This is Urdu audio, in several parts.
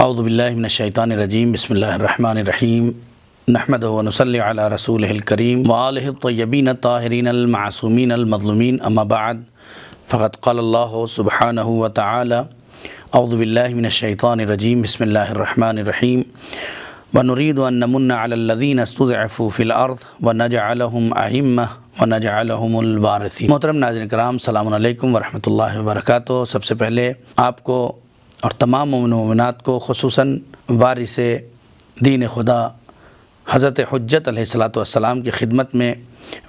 اعوذ باللہ من الشیطان الرجیم بسم اللہ الرحمن الرحیم نحمدہ و نصلی علی رسولہ الکریم وآلہ الطیبین الطاہرین المعصومین المظلومین اما بعد فقد قال اللہ سبحانہ وتعالی اعوذ باللہ من الشیطان الرجیم بسم اللہ الرحمن الرحیم ونريد أن نمن على الذين استضعفوا في الأرض ونجعلهم أئمة ونجعلهم الوارثين۔ محترم ناظرین کرام، السلام علیکم ورحمۃ اللہ وبرکاتہ۔ سب سے پہلے آپ کو اور تمام مومن و مومنات کو، خصوصاً وارث دین خدا حضرت حجت علیہ السلام کی خدمت میں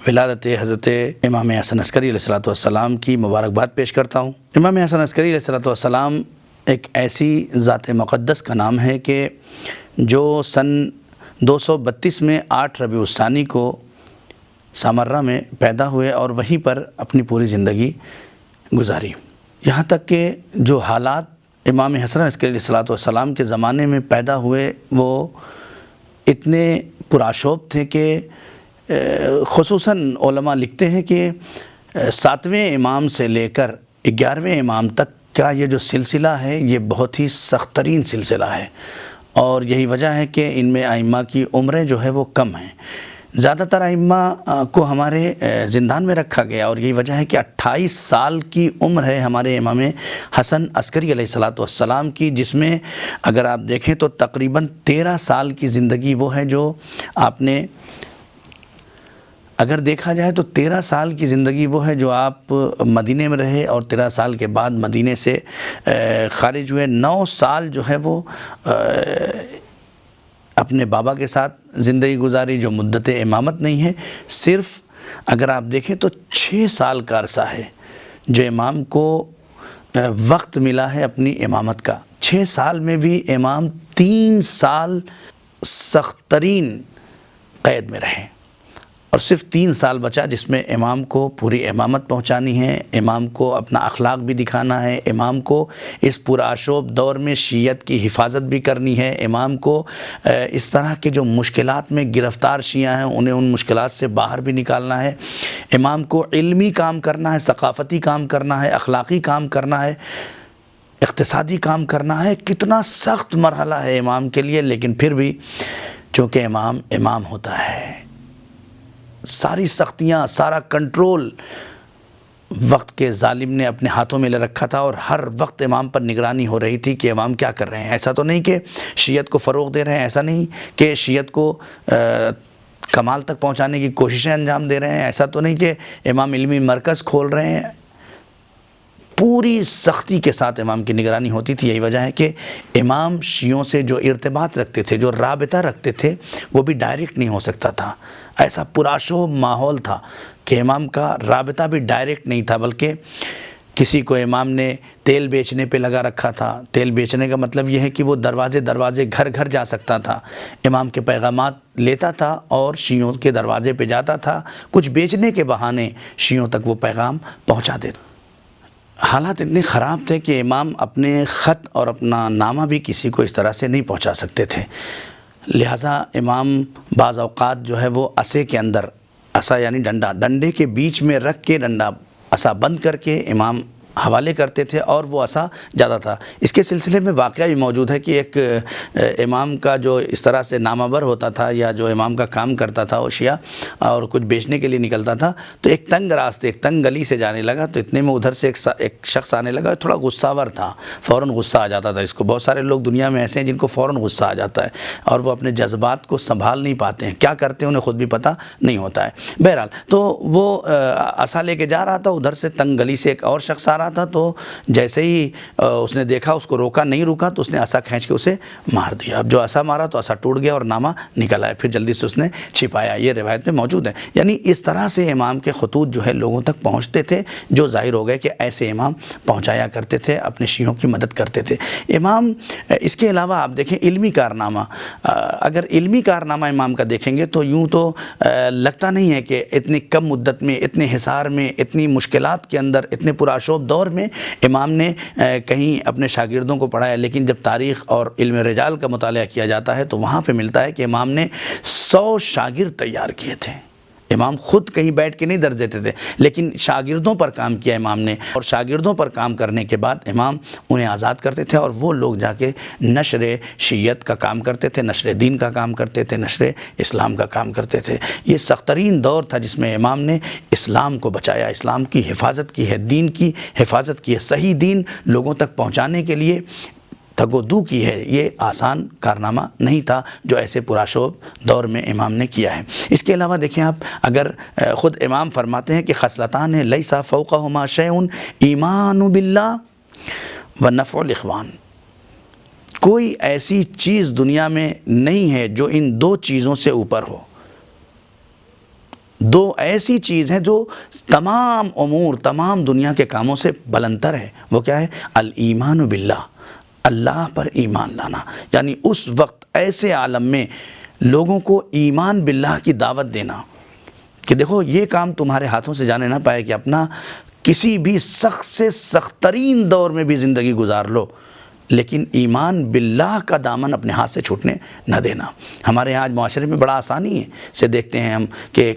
ولادت حضرت امام حسن عسکری علیہ السلام کی مبارکباد پیش کرتا ہوں۔ امام حسن عسکری علیہ السلام ایک ایسی ذات مقدس کا نام ہے کہ جو سن 232 میں 8 ربیع الثانی کو سامرہ میں پیدا ہوئے اور وہیں پر اپنی پوری زندگی گزاری، یہاں تک کہ جو حالات امام حسن عسکری علیہ السلام کے زمانے میں پیدا ہوئے وہ اتنے پرآشوب تھے کہ خصوصاً علماء لکھتے ہیں کہ 7ویں امام سے لے کر 11ویں امام تک کا یہ جو سلسلہ ہے یہ بہت ہی سخت ترین سلسلہ ہے، اور یہی وجہ ہے کہ ان میں ائمہ کی عمریں جو ہے وہ کم ہیں۔ زیادہ تر ائمہ کو ہمارے زندان میں رکھا گیا، اور یہی وجہ ہے کہ 28 سال کی عمر ہے ہمارے امام حسن عسکری علیہ السلام کی، جس میں اگر آپ دیکھیں تو تقریباً 13 سال کی زندگی وہ ہے جو آپ نے، اگر دیکھا جائے تو 13 سال کی زندگی وہ ہے جو آپ مدینے میں رہے، اور 13 سال کے بعد مدینے سے خارج ہوئے۔ 9 سال جو ہے وہ اپنے بابا کے ساتھ زندگی گزاری، جو مدت امامت نہیں ہے۔ صرف اگر آپ دیکھیں تو 6 سال کا عرصہ ہے جو امام کو وقت ملا ہے اپنی امامت کا۔ 6 سال میں بھی امام 3 سال سخت ترین قید میں رہے، اور صرف 3 سال بچا جس میں امام کو پوری امامت پہنچانی ہے، امام کو اپنا اخلاق بھی دکھانا ہے، امام کو اس پرآشوب دور میں شیعت کی حفاظت بھی کرنی ہے، امام کو اس طرح کے جو مشکلات میں گرفتار شیعہ ہیں انہیں ان مشکلات سے باہر بھی نکالنا ہے، امام کو علمی کام کرنا ہے، ثقافتی کام کرنا ہے، اخلاقی کام کرنا ہے، اقتصادی کام کرنا ہے۔ کتنا سخت مرحلہ ہے امام کے لیے، لیکن پھر بھی چونکہ امام ہوتا ہے، ساری سختیاں، سارا کنٹرول وقت کے ظالم نے اپنے ہاتھوں میں لے رکھا تھا، اور ہر وقت امام پر نگرانی ہو رہی تھی کہ امام کیا کر رہے ہیں۔ ایسا تو نہیں کہ شیعت کو فروغ دے رہے ہیں، ایسا نہیں کہ شیعت کو کمال تک پہنچانے کی کوششیں انجام دے رہے ہیں، ایسا تو نہیں کہ امام علمی مرکز کھول رہے ہیں۔ پوری سختی کے ساتھ امام کی نگرانی ہوتی تھی۔ یہی وجہ ہے کہ امام شیعوں سے جو ارتباط رکھتے تھے، جو رابطہ رکھتے تھے، وہ بھی ڈائریکٹ نہیں ہو سکتا تھا۔ ایسا پرآشوب ماحول تھا کہ امام کا رابطہ بھی ڈائریکٹ نہیں تھا، بلکہ کسی کو امام نے تیل بیچنے پہ لگا رکھا تھا۔ تیل بیچنے کا مطلب یہ ہے کہ وہ دروازے گھر گھر جا سکتا تھا، امام کے پیغامات لیتا تھا اور شیعوں کے دروازے پہ جاتا تھا، کچھ بیچنے کے بہانے شیعوں تک وہ پیغام پہنچا دیتا۔ حالات اتنے خراب تھے کہ امام اپنے خط اور اپنا نامہ بھی کسی کو اس طرح سے نہیں پہنچا سکتے تھے، لہٰذا امام بعض اوقات جو ہے وہ عصے کے اندر، عصا یعنی ڈنڈے کے بیچ میں رکھ کے ڈنڈا عصا بند کر کے امام حوالے کرتے تھے، اور وہ عصا جاتا تھا۔ اس کے سلسلے میں واقعہ بھی موجود ہے کہ ایک امام کا جو اس طرح سے نامہ بر ہوتا تھا، یا جو امام کا کام کرتا تھا وہ شیعہ، اور کچھ بیچنے کے لیے نکلتا تھا، تو ایک تنگ راستے، ایک تنگ گلی سے جانے لگا، تو اتنے میں ادھر سے ایک شخص آنے لگا، تھوڑا غصہ ور تھا، فوراً غصہ آ جاتا تھا اس کو۔ بہت سارے لوگ دنیا میں ایسے ہیں جن کو فوراً غصہ آ جاتا ہے، اور وہ اپنے جذبات کو سنبھال نہیں پاتے ہیں، کیا کرتے ہیں انہیں خود بھی پتہ نہیں ہوتا ہے۔ بہرحال تو وہ عصا لے کے جا رہا تھا، ادھر سے تنگ گلی سے ایک اور شخص آ رہا تھا، تو جیسے ہی اس نے دیکھا، اس کو روکا نہیں رکا، تو اس نے عصا کھینچ کے اسے مار دیا۔ اب جو عصا مارا تو عصا ٹوٹ گیا اور نامہ نکل آیا، پھر جلدی سے اس نے چھپایا۔ یہ روایت میں موجود ہے۔ یعنی اس طرح سے امام کے خطوط جو ہے لوگوں تک پہنچتے تھے، جو ظاہر ہو گئے کہ ایسے امام پہنچایا کرتے تھے، اپنے شیعوں کی مدد کرتے تھے۔ امام اس کے علاوہ آپ دیکھیں علمی کارنامہ، اگر علمی کارنامہ امام کا دیکھیں گے تو یوں تو لگتا نہیں ہے کہ اتنی کم مدت میں، اتنے حصار میں، اتنی مشکلات کے اندر، اتنے پرآشوب دور میں امام نے کہیں اپنے شاگردوں کو پڑھایا، لیکن جب تاریخ اور علم رجال کا مطالعہ کیا جاتا ہے تو وہاں پہ ملتا ہے کہ امام نے 100 شاگرد تیار کیے تھے۔ امام خود کہیں بیٹھ کے نہیں درس دیتے تھے، لیکن شاگردوں پر کام کیا امام نے، اور شاگردوں پر کام کرنے کے بعد امام انہیں آزاد کرتے تھے، اور وہ لوگ جا کے نشر شیعت کا کام کرتے تھے، نشر دین کا کام کرتے تھے، نشر اسلام کا کام کرتے تھے۔ یہ سخت ترین دور تھا جس میں امام نے اسلام کو بچایا، اسلام کی حفاظت کی ہے، دین کی حفاظت کی ہے، صحیح دین لوگوں تک پہنچانے کے لیے تگ و دو کی ہے۔ یہ آسان کارنامہ نہیں تھا جو ایسے پراشوب دور میں امام نے کیا ہے۔ اس کے علاوہ دیکھیں آپ، اگر خود امام فرماتے ہیں کہ خصلتان لیس فوقہما شیء ایمان باللہ و نفع الاخوان، کوئی ایسی چیز دنیا میں نہیں ہے جو ان دو چیزوں سے اوپر ہو۔ دو ایسی چیز ہیں جو تمام امور، تمام دنیا کے کاموں سے بلندتر ہے۔ وہ کیا ہے؟ الایمان باللہ، اللہ پر ایمان لانا، یعنی اس وقت ایسے عالم میں لوگوں کو ایمان باللہ کی دعوت دینا کہ دیکھو یہ کام تمہارے ہاتھوں سے جانے نہ پائے کہ اپنا کسی بھی سخت سے سخت ترین دور میں بھی زندگی گزار لو، لیکن ایمان باللہ کا دامن اپنے ہاتھ سے چھوٹنے نہ دینا۔ ہمارے یہاں آج معاشرے میں بڑا آسانی ہے سے دیکھتے ہیں ہم کہ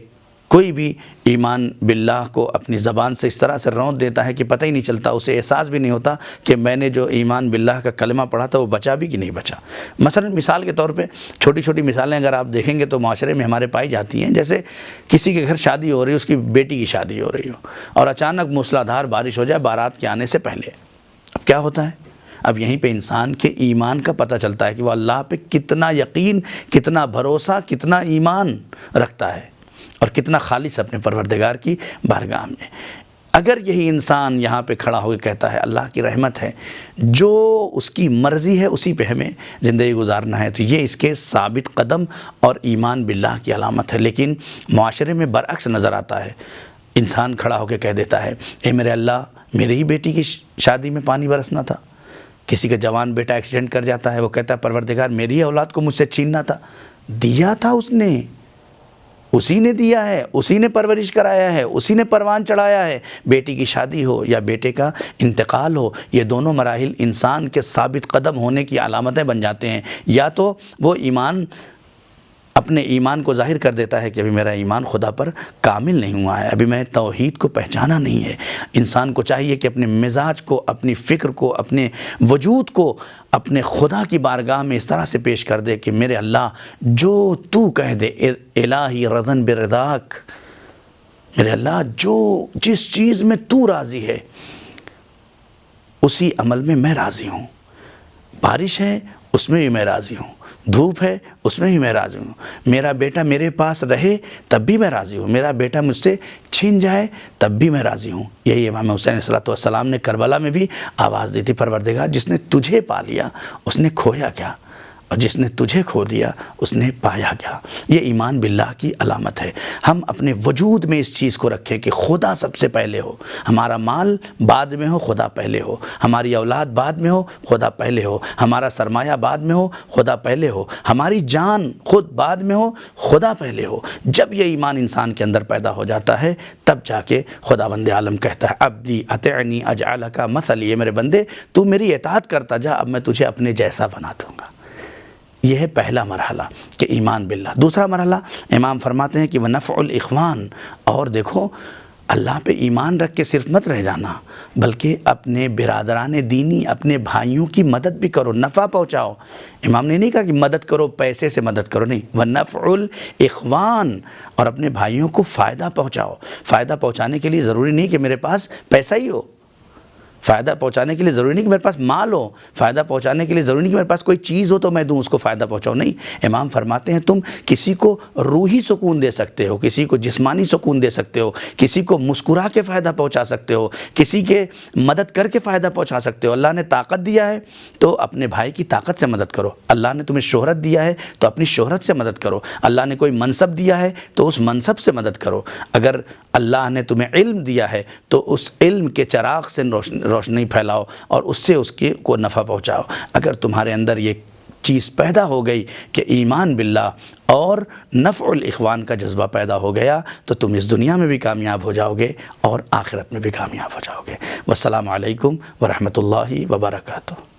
کوئی بھی ایمان باللہ کو اپنی زبان سے اس طرح سے رونت دیتا ہے کہ پتہ ہی نہیں چلتا، اسے احساس بھی نہیں ہوتا کہ میں نے جو ایمان باللہ کا کلمہ پڑھا تھا وہ بچا بھی کہ نہیں بچا۔ مثلا مثال کے طور پہ چھوٹی چھوٹی مثالیں اگر آپ دیکھیں گے تو معاشرے میں ہمارے پائی جاتی ہیں، جیسے کسی کے گھر شادی ہو رہی ہے، اس کی بیٹی کی شادی ہو رہی ہو، اور اچانک موسلادھار بارش ہو جائے بارات کے آنے سے پہلے۔ اب کیا ہوتا ہے؟ اب یہیں پہ انسان کے ایمان کا پتہ چلتا ہے کہ وہ اللہ پہ کتنا یقین، کتنا بھروسہ، کتنا ایمان رکھتا ہے، اور کتنا خالص اپنے پروردگار کی بارگاہ میں۔ اگر یہی انسان یہاں پہ کھڑا ہو کے کہتا ہے اللہ کی رحمت ہے، جو اس کی مرضی ہے اسی پہ ہمیں زندگی گزارنا ہے، تو یہ اس کے ثابت قدم اور ایمان باللہ کی علامت ہے۔ لیکن معاشرے میں برعکس نظر آتا ہے، انسان کھڑا ہو کے کہہ دیتا ہے اے میرے اللہ، میری ہی بیٹی کی شادی میں پانی برسنا تھا، کسی کا جوان بیٹا ایکسیڈنٹ کر جاتا ہے، وہ کہتا ہے پروردگار میری ہی اولاد کو مجھ سے چھیننا تھا، دیا تھا اس نے، اسی نے دیا ہے، اسی نے پرورش کرایا ہے، اسی نے پروان چڑھایا ہے۔ بیٹی کی شادی ہو یا بیٹے کا انتقال ہو، یہ دونوں مراحل انسان کے ثابت قدم ہونے کی علامتیں بن جاتے ہیں۔ یا تو وہ اپنے ایمان کو ظاہر کر دیتا ہے کہ ابھی میرا ایمان خدا پر کامل نہیں ہوا ہے، ابھی میں نے توحید کو پہچانا نہیں ہے۔ انسان کو چاہیے کہ اپنے مزاج کو، اپنی فکر کو، اپنے وجود کو اپنے خدا کی بارگاہ میں اس طرح سے پیش کر دے کہ میرے اللہ جو تو کہہ دے، الہی رضن برضاک، میرے اللہ جس چیز میں تو راضی ہے اسی عمل میں میں راضی ہوں۔ بارش ہے اس میں بھی میں راضی ہوں، دھوپ ہے اس میں بھی میں راضی ہوں، میرا بیٹا میرے پاس رہے تب بھی میں راضی ہوں، میرا بیٹا مجھ سے چھین جائے تب بھی میں راضی ہوں۔ یہی امام حسین علیہ السلام نے کربلا میں بھی آواز دی تھی، پروردگار جس نے تجھے پا لیا اس نے کھویا کیا، اور جس نے تجھے کھو دیا اس نے پایا کیا۔ یہ ایمان باللہ کی علامت ہے۔ ہم اپنے وجود میں اس چیز کو رکھیں کہ خدا سب سے پہلے ہو، ہمارا مال بعد میں ہو، خدا پہلے ہو، ہماری اولاد بعد میں ہو، خدا پہلے ہو، ہمارا سرمایہ بعد میں ہو، خدا پہلے ہو، ہماری جان خود بعد میں ہو، خدا پہلے ہو۔ جب یہ ایمان انسان کے اندر پیدا ہو جاتا ہے تب جا کے خداوند عالم کہتا ہے عبدی اطعنی اجعلک مثلی، میرے بندے تو میری اطاعت کرتا جا، اب میں تجھے اپنے جیسا بنا دوں گا۔ یہ ہے پہلا مرحلہ کہ ایمان باللہ۔ دوسرا مرحلہ امام فرماتے ہیں کہ وَنَفْعُ الْإِخْوَانِ، اور دیکھو اللہ پہ ایمان رکھ کے صرف مت رہ جانا، بلکہ اپنے برادران دینی، اپنے بھائیوں کی مدد بھی کرو، نفع پہنچاؤ۔ امام نے نہیں کہا کہ مدد کرو پیسے سے مدد کرو، نہیں، وَنَفْعُ الْإِخْوَانِ، اور اپنے بھائیوں کو فائدہ پہنچاؤ۔ فائدہ پہنچانے کے لیے ضروری نہیں کہ میرے پاس پیسہ ہی ہو، فائدہ پہنچانے کے لیے ضروری نہیں کہ میرے پاس مال ہو، فائدہ پہنچانے کے لیے ضروری نہیں کہ میرے پاس کوئی چیز ہو تو میں دوں اس کو فائدہ پہنچاؤں، نہیں۔ امام فرماتے ہیں تم کسی کو روحی سکون دے سکتے ہو، کسی کو جسمانی سکون دے سکتے ہو، کسی کو مسکرا کے فائدہ پہنچا سکتے ہو، کسی کے مدد کر کے فائدہ پہنچا سکتے ہو۔ اللہ نے طاقت دیا ہے تو اپنے بھائی کی طاقت سے مدد کرو، اللہ نے تمہیں شہرت دیا ہے تو اپنی شہرت سے مدد کرو، اللہ نے کوئی منصب دیا ہے تو اس منصب سے مدد کرو، اگر اللہ نے تمہیں علم دیا ہے تو اس علم کے چراغ سے روشنی پھیلاؤ اور اس سے اس کے کو نفع پہنچاؤ۔ اگر تمہارے اندر یہ چیز پیدا ہو گئی کہ ایمان باللہ اور نفع الاخوان کا جذبہ پیدا ہو گیا تو تم اس دنیا میں بھی کامیاب ہو جاؤ گے اور آخرت میں بھی کامیاب ہو جاؤ گے۔ والسلام علیکم ورحمۃ اللہ وبرکاتہ۔